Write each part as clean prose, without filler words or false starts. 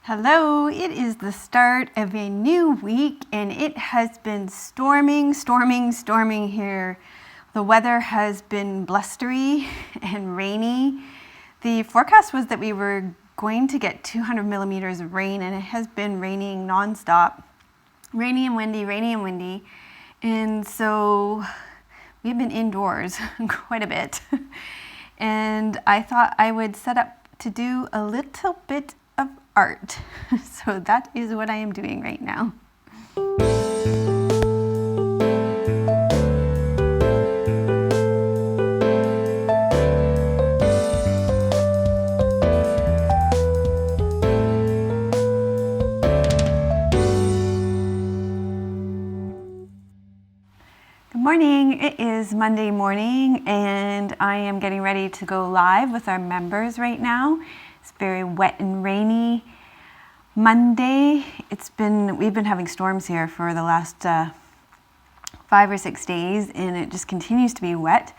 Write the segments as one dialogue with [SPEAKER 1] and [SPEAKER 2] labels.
[SPEAKER 1] Hello, it is the start of a new week and it has been storming here. The weather has been blustery and rainy. The forecast was that we were going to get 200 millimeters of rain, and it has been raining nonstop. Rainy and windy. And so we've been indoors quite a bit. And I thought I would set up to do a little bit of art. So that is what I am doing right now. Good morning. It is Monday morning and I am getting ready to go live with our members right now. It's very wet and rainy. Monday, we've been having storms here for the last 5 or 6 days, and it just continues to be wet.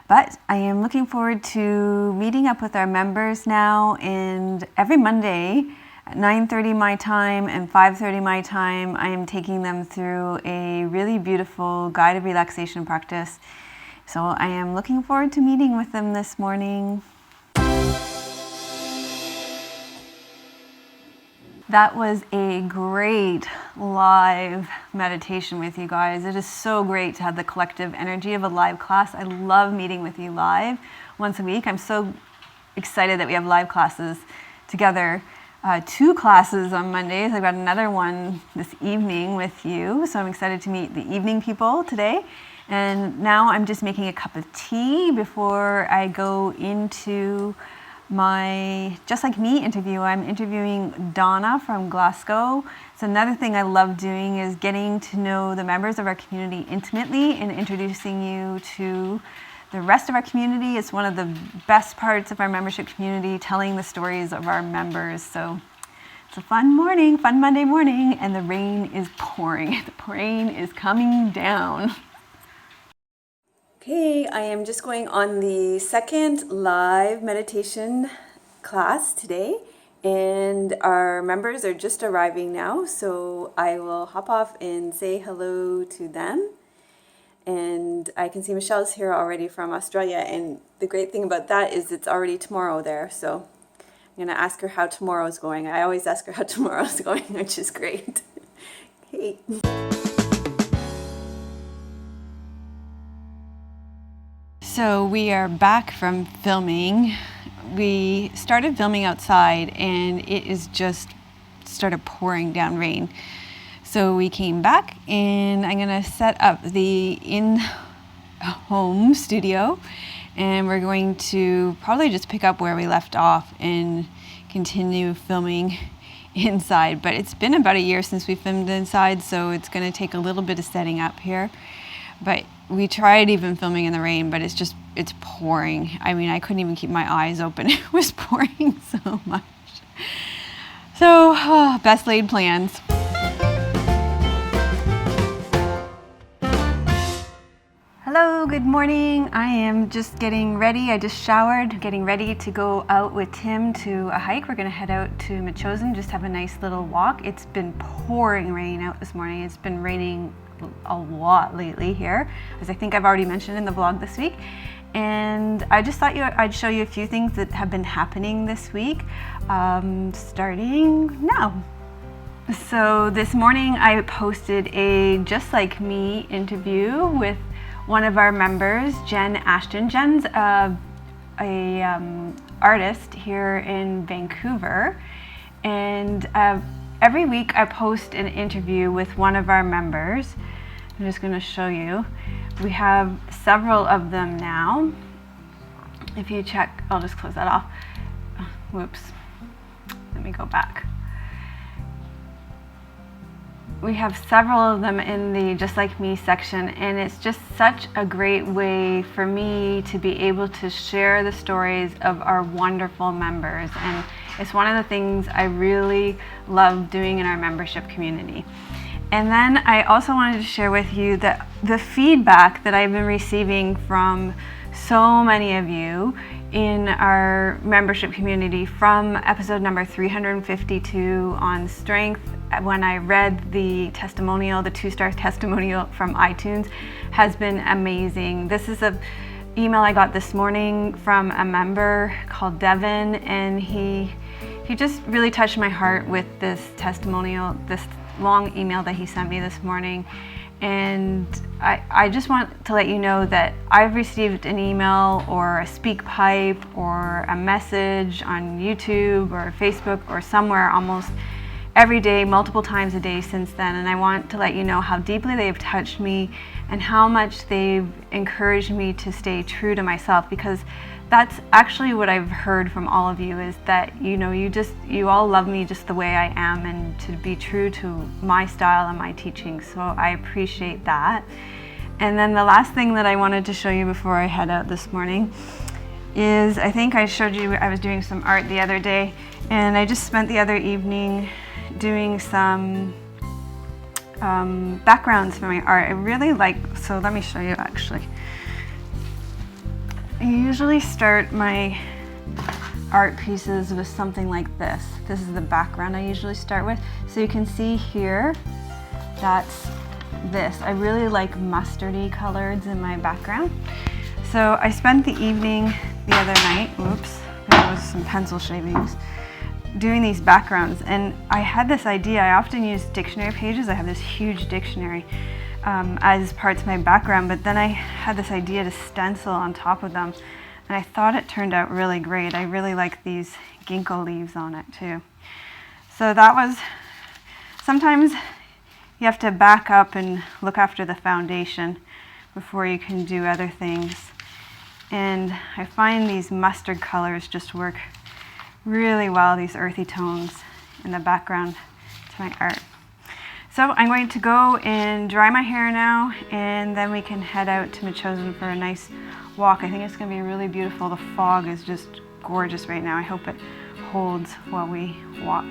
[SPEAKER 1] But I am looking forward to meeting up with our members now, and every Monday at 9:30 my time and 5:30 my time, I am taking them through a really beautiful guided relaxation practice. So I am looking forward to meeting with them this morning. That was a great live meditation with you guys. It is so great to have the collective energy of a live class. I love meeting with you live once a week. I'm so excited that we have live classes together. 2 classes on Mondays. I've got another one this evening with you. So I'm excited to meet the evening people today. And now I'm just making a cup of tea before I go into my Just Like Me interview. I'm interviewing Donna from Glasgow. So another thing I love doing is getting to know the members of our community intimately and introducing you to the rest of our community. It's one of the best parts of our membership community, telling the stories of our members. So it's a fun morning, fun Monday morning, and the rain is pouring. The rain is coming down. Okay, I am just going on the second live meditation class today, and our members are just arriving now, so I will hop off and say hello to them. And I can see Michelle's here already from Australia, and the great thing about that is it's already tomorrow there, so I'm going to ask her how tomorrow's going. I always ask her how tomorrow's going, which is great. Okay. So we are back from filming. We started filming outside and it is just started pouring down rain. So we came back and I'm gonna set up the in-home studio, and we're going to probably just pick up where we left off and continue filming inside. But it's been about a year since we filmed inside, so it's gonna take a little bit of setting up here. But we tried even filming in the rain, but it's pouring. I mean, I couldn't even keep my eyes open. It was pouring so much. So, best laid plans. Hello, good morning. I am just getting ready. I just showered, getting ready to go out with Tim to a hike. We're gonna head out to Machosen, just have a nice little walk. It's been pouring rain out this morning. It's been raining a lot lately here, as I think I've already mentioned in the vlog this week. And I just thought I'd show you a few things that have been happening this week, starting now. So this morning I posted a Just Like Me interview with one of our members, Jen Ashton. Jen's a artist here in Vancouver, and every week I post an interview with one of our members. I'm just going to show you. We have several of them now. If you check, I'll just close that off. Whoops. Let me go back. We have several of them in the Just Like Me section, and it's just such a great way for me to be able to share the stories of our wonderful members. And it's one of the things I really love doing in our membership community. And then I also wanted to share with you that the feedback that I've been receiving from so many of you in our membership community from episode number 352 on strength. When I read the testimonial, the 2-star testimonial from iTunes, has been amazing. This is a email I got this morning from a member called Devin, and he just really touched my heart with this testimonial, this long email that he sent me this morning. And I just want to let you know that I've received an email or a speak pipe or a message on YouTube or Facebook or somewhere almost every day, multiple times a day since then. And I want to let you know how deeply they've touched me and how much they've encouraged me to stay true to myself, because that's actually what I've heard from all of you, is that you all love me just the way I am and to be true to my style and my teaching. So I appreciate that. And then the last thing that I wanted to show you before I head out this morning is, I think I showed you I was doing some art the other day, and I just spent the other evening doing some backgrounds for my art. I really like, so let me show you actually. I usually start my art pieces with something like this. This is the background I usually start with. So you can see here, that's this. I really like mustardy colors in my background. So I spent the evening the other night, whoops, there was some pencil shavings, doing these backgrounds. And I had this idea, I often use dictionary pages. I have this huge dictionary as parts of my background, but then I had this idea to stencil on top of them, and I thought it turned out really great. I really like these ginkgo leaves on it too. So that was, sometimes you have to back up and look after the foundation before you can do other things. And I find these mustard colors just work really well, these earthy tones in the background to my art. So I'm going to go and dry my hair now, and then we can head out to Machosen for a nice walk. I think it's going to be really beautiful. The fog is just gorgeous right now. I hope it holds while we walk.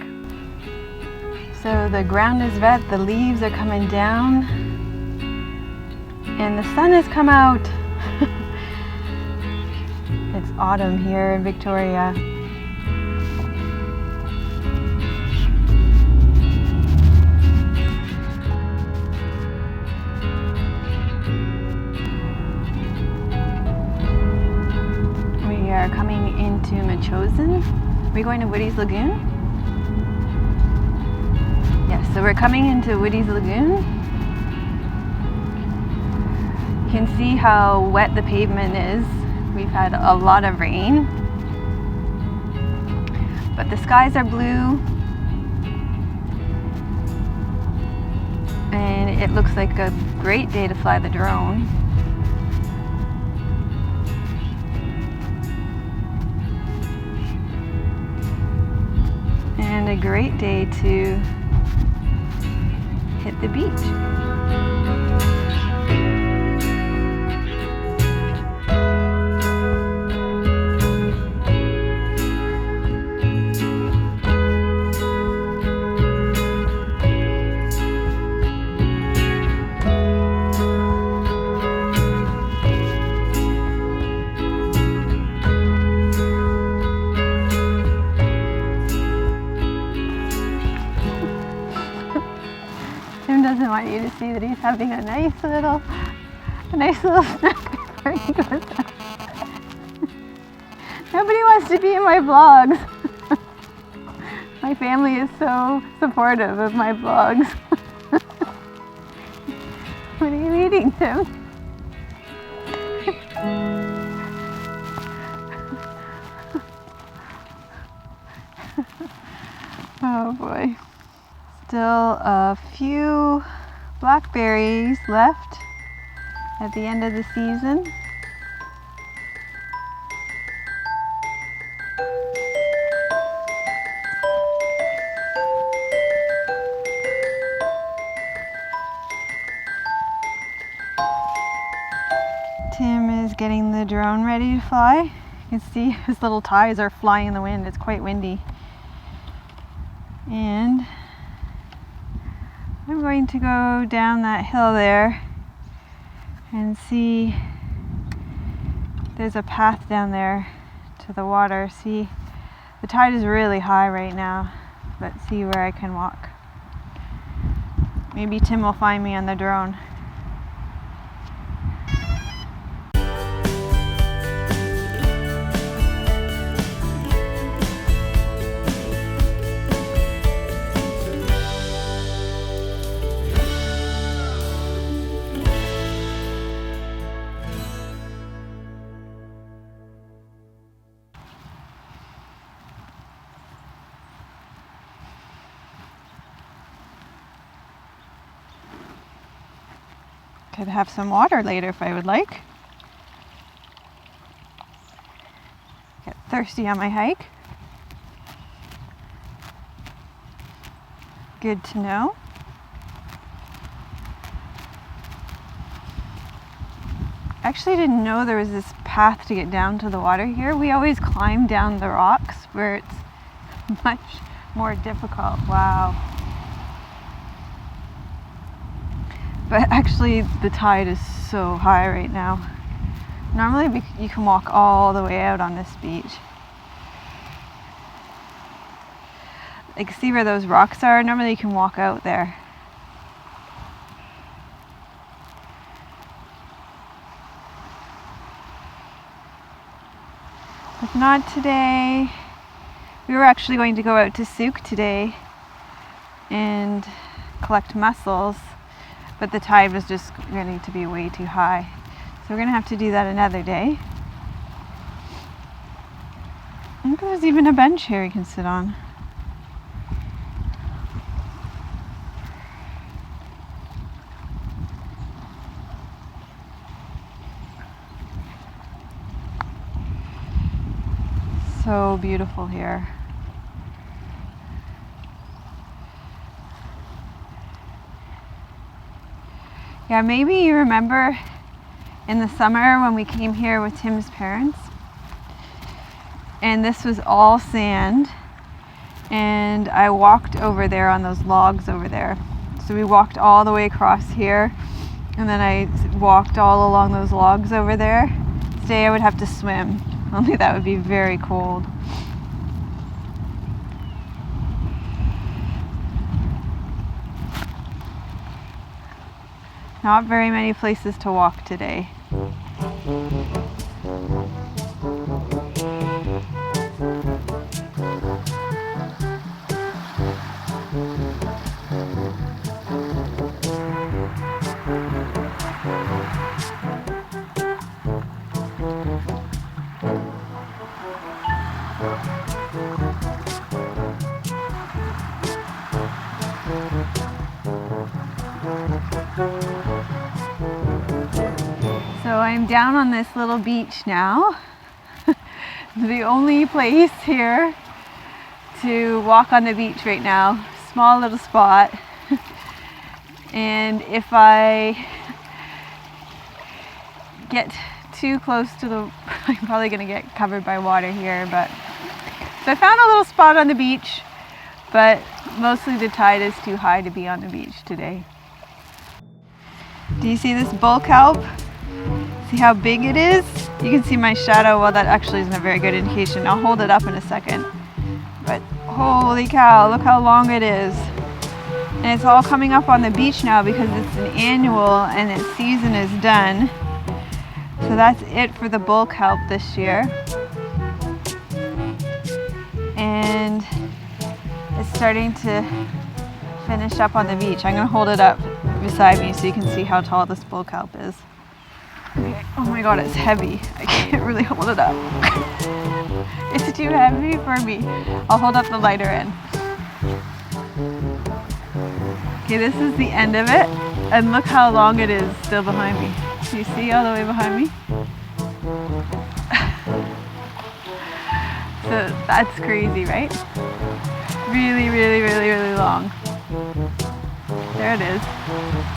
[SPEAKER 1] So the ground is wet, the leaves are coming down, and the sun has come out. It's autumn here in Victoria. We are coming into Machosen. Are we going to Witty's Lagoon? Yes, so we're coming into Witty's Lagoon. You can see how wet the pavement is. We've had a lot of rain, but the skies are blue, and it looks like a great day to fly the drone. And a great day to hit the beach. Doesn't want you to see that he's having a nice little snack before he goes out. Nobody wants to be in my vlogs. My family is so supportive of my vlogs. What are you eating, Tim? Oh boy. Still a few blackberries left at the end of the season. Tim is getting the drone ready to fly. You can see his little ties are flying in the wind. It's quite windy. And I'm going to go down that hill there and see, there's a path down there to the water. See, the tide is really high right now, but see where I can walk. Maybe Tim will find me on the drone. Could have some water later if I would like. Get thirsty on my hike. Good to know. Actually didn't know there was this path to get down to the water here. We always climb down the rocks where it's much more difficult. Wow. But actually the tide is so high right now. Normally you can walk all the way out on this beach. Like, see where those rocks are? Normally you can walk out there. But not today. We were actually going to go out to Souk today and collect mussels, but the tide was just getting to be way too high. So we're gonna have to do that another day. I think there's even a bench here we can sit on. So beautiful here. Yeah, maybe you remember in the summer when we came here with Tim's parents, and this was all sand, and I walked over there on those logs over there. So we walked all the way across here, and then I walked all along those logs over there. Today I would have to swim, only that would be very cold. Not very many places to walk today. So I'm down on this little beach now. The only place here to walk on the beach right now. Small little spot. And if I get too close to the, I'm probably gonna get covered by water here, but. So I found a little spot on the beach, but mostly the tide is too high to be on the beach today. Do you see this bull kelp? See how big it is? You can see my shadow. Well, that actually isn't a very good indication. I'll hold it up in a second. But holy cow, look how long it is. And it's all coming up on the beach now because it's an annual and its season is done. So that's it for the bull kelp this year. And it's starting to finish up on the beach. I'm gonna hold it up beside me so you can see how tall this bull kelp is. Okay. Oh my god, it's heavy. I can't really hold it up. It's too heavy for me. I'll hold up the lighter end. Okay, this is the end of it. And look how long it is still behind me. Do you see all the way behind me? So that's crazy, right? Really, really, really, really long. There it is.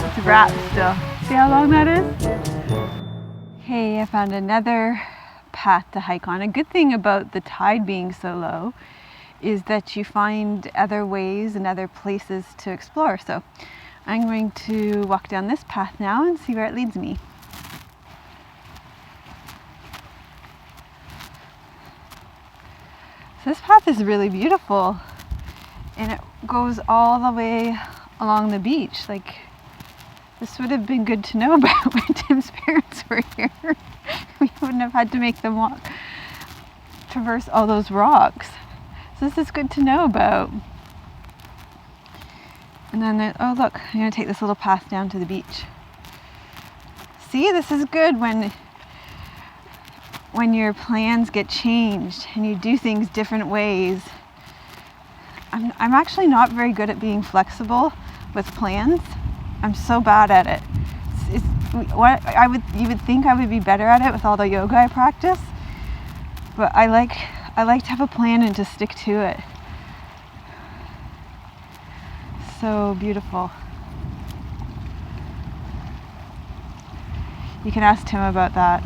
[SPEAKER 1] It's wrapped still. See how long that is? Hey, I found another path to hike on. A good thing about the tide being so low is that you find other ways and other places to explore. So I'm going to walk down this path now and see where it leads me. So this path is really beautiful, and it goes all the way along the beach. Like, this would have been good to know about when Tim's parents were here. We wouldn't have had to make them walk, traverse all those rocks. So this is good to know about. And then, oh look, I'm going to take this little path down to the beach. See, this is good when your plans get changed and you do things different ways. I'm actually not very good at being flexible with plans. I'm so bad at it. You would think I would be better at it with all the yoga I practice, but I like to have a plan and to stick to it. So beautiful. You can ask Tim about that.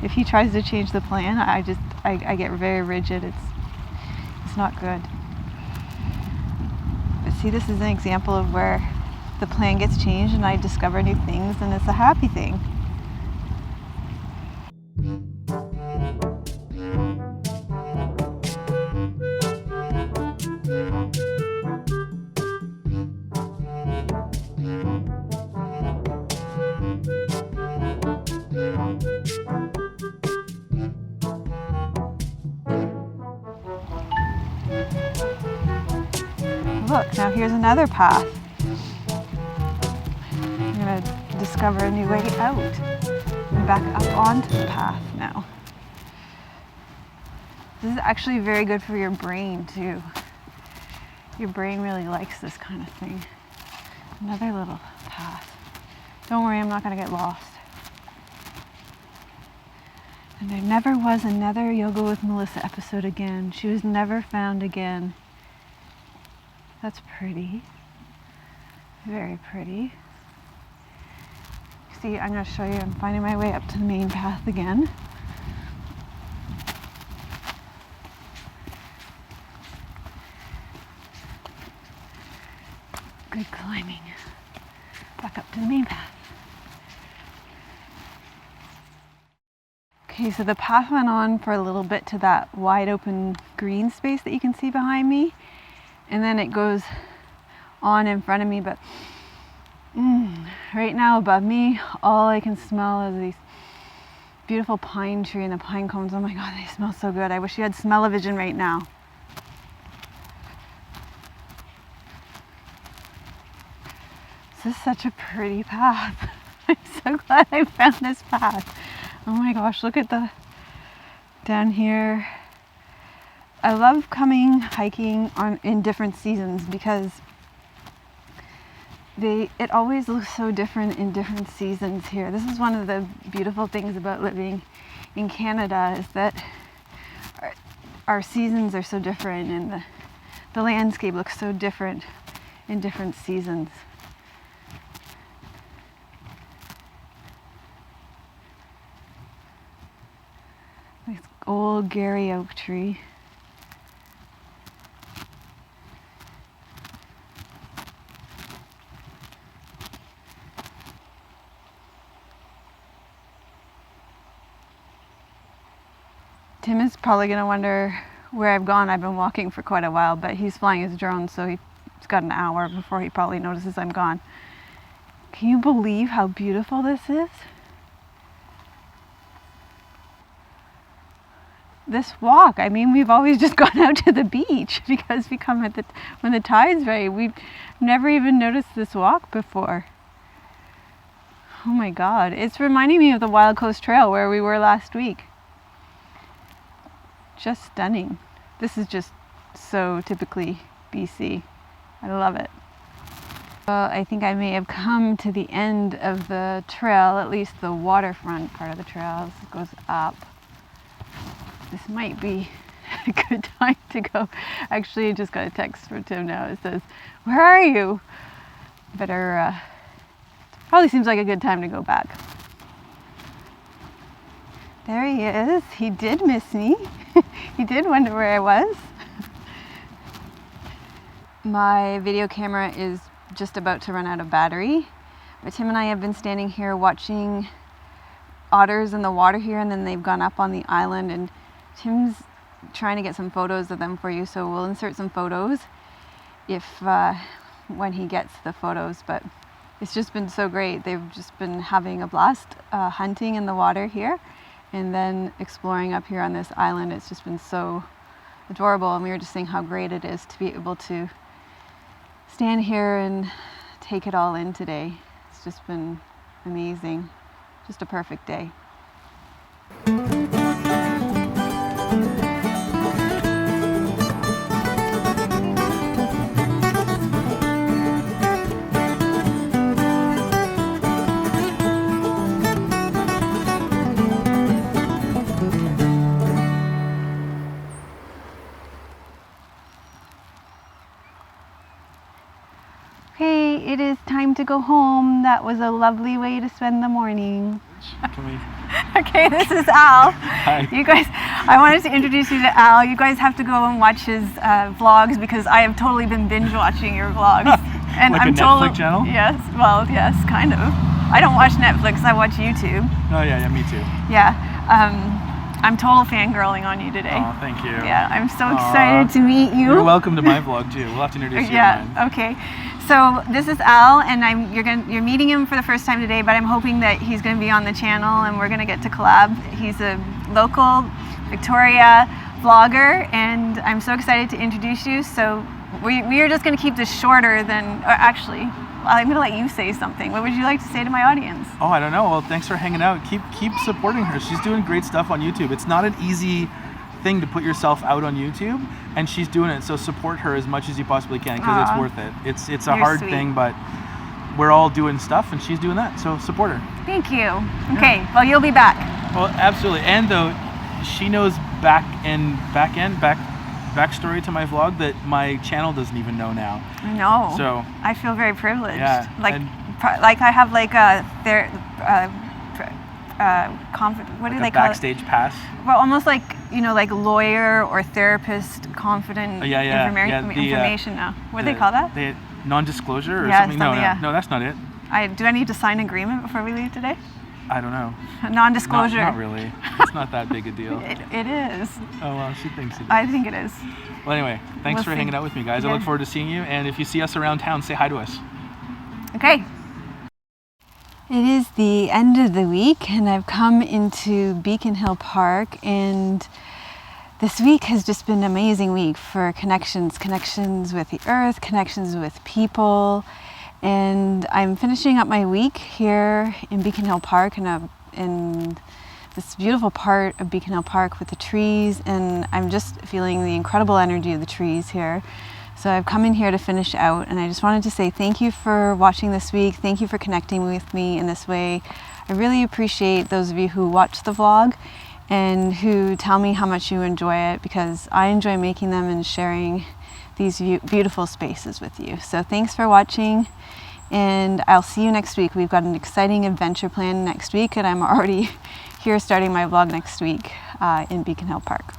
[SPEAKER 1] If he tries to change the plan, I get very rigid. It's not good. But see, this is an example of where the plan gets changed and I discover new things, and it's a happy thing. Look, now here's another path. I'm going to discover a new way out and back up onto the path now. This is actually very good for your brain too. Your brain really likes this kind of thing. Another little path. Don't worry, I'm not going to get lost. And there never was another Yoga with Melissa episode again. She was never found again. That's pretty. Very pretty. See, I'm going to show you, I'm finding my way up to the main path again. Good climbing. Back up to the main path. Okay, so the path went on for a little bit to that wide open green space that you can see behind me. And then it goes on in front of me, but right now above me, all I can smell is these beautiful pine tree and the pine cones. Oh my God, they smell so good. I wish you had smell-o-vision right now. This is such a pretty path. I'm so glad I found this path. Oh my gosh, look at the down here. I love coming hiking in different seasons because it always looks so different in different seasons here. This is one of the beautiful things about living in Canada, is that our seasons are so different, and the landscape looks so different in different seasons. This old Gary oak tree. Tim is probably going to wonder where I've gone. I've been walking for quite a while, but he's flying his drone, so he's got an hour before he probably notices I'm gone. Can you believe how beautiful this is? This walk, I mean, we've always just gone out to the beach because we come at when the tide's right. We've never even noticed this walk before. Oh my God, it's reminding me of the Wild Coast Trail where we were last week. Just stunning. This is just so typically BC. I love it. I think I may have come to the end of the trail, at least the waterfront part of the trail. This goes up. This might be a good time to go. Actually, I just got a text from Tim now. It says, "Where are you?" Better, probably seems like a good time to go back. There he is. He did miss me. He did wonder where I was. My video camera is just about to run out of battery, but Tim and I have been standing here watching otters in the water here, and then they've gone up on the island, and Tim's trying to get some photos of them for you, so we'll insert some photos if when he gets the photos. But it's just been so great. They've just been having a blast hunting in the water here and then exploring up here on this island. It's just been so adorable, and we were just saying how great it is to be able to stand here and take it all in today. It's just been amazing. Just a perfect day. Okay, it is time to go home. That was a lovely way to spend the morning. Okay, this is Al.
[SPEAKER 2] Hi.
[SPEAKER 1] You guys, I wanted to introduce you to Al. You guys have to go and watch his vlogs, because I have totally been binge watching your vlogs. And
[SPEAKER 2] Like
[SPEAKER 1] I'm
[SPEAKER 2] a Netflix channel?
[SPEAKER 1] Yes, well, yes, kind of. I don't watch Netflix, I watch YouTube.
[SPEAKER 2] Oh yeah, me too.
[SPEAKER 1] Yeah, I'm total fangirling on you today.
[SPEAKER 2] Oh, thank you.
[SPEAKER 1] Yeah, I'm so excited to meet you.
[SPEAKER 2] You're welcome to my vlog too. We'll have to introduce you to mine.
[SPEAKER 1] Okay. So this is Al, and you're meeting him for the first time today, but I'm hoping that he's going to be on the channel and we're going to get to collab. He's a local Victoria vlogger, and I'm so excited to introduce you. So we are just going to keep this shorter than, or actually, I'm going to let you say something. What would you like to say to my audience?
[SPEAKER 2] Oh, I don't know. Well, thanks for hanging out. Keep supporting her. She's doing great stuff on YouTube. It's not an easy thing to put yourself out on YouTube, and she's doing it. So support her as much as you possibly can, because it's worth it. It's a hard thing, but we're all doing stuff, and she's doing that. So support her.
[SPEAKER 1] Thank you. Okay. Well, you'll be back.
[SPEAKER 2] Well, absolutely. And though she knows backstory to my vlog that my channel doesn't even know now.
[SPEAKER 1] I know.
[SPEAKER 2] So
[SPEAKER 1] I feel very privileged.
[SPEAKER 2] Yeah.
[SPEAKER 1] Like I have like a what do they call it?
[SPEAKER 2] Backstage pass.
[SPEAKER 1] Well, almost like, like lawyer or therapist confident information now. What do they call that?
[SPEAKER 2] Non-disclosure or something? No, that's not it.
[SPEAKER 1] Do I need to sign an agreement before we leave today?
[SPEAKER 2] I don't know.
[SPEAKER 1] Non-disclosure.
[SPEAKER 2] Not really. It's not that big a deal.
[SPEAKER 1] It is.
[SPEAKER 2] Oh, well, she thinks it is.
[SPEAKER 1] I think it is.
[SPEAKER 2] Well, anyway, thanks for hanging out with me, guys. I look forward to seeing you, and if you see us around town, say hi to us.
[SPEAKER 1] Okay. It is the end of the week, and I've come into Beacon Hill Park, and this week has just been an amazing week for connections with the earth, connections with people, and I'm finishing up my week here in Beacon Hill Park in this beautiful part of Beacon Hill Park with the trees, and I'm just feeling the incredible energy of the trees here. So I've come in here to finish out, and I just wanted to say thank you for watching this week. Thank you for connecting with me in this way. I really appreciate those of you who watch the vlog and who tell me how much you enjoy it, because I enjoy making them and sharing these beautiful spaces with you. So thanks for watching, and I'll see you next week. We've got an exciting adventure planned next week, and I'm already here starting my vlog next week in Beacon Hill Park.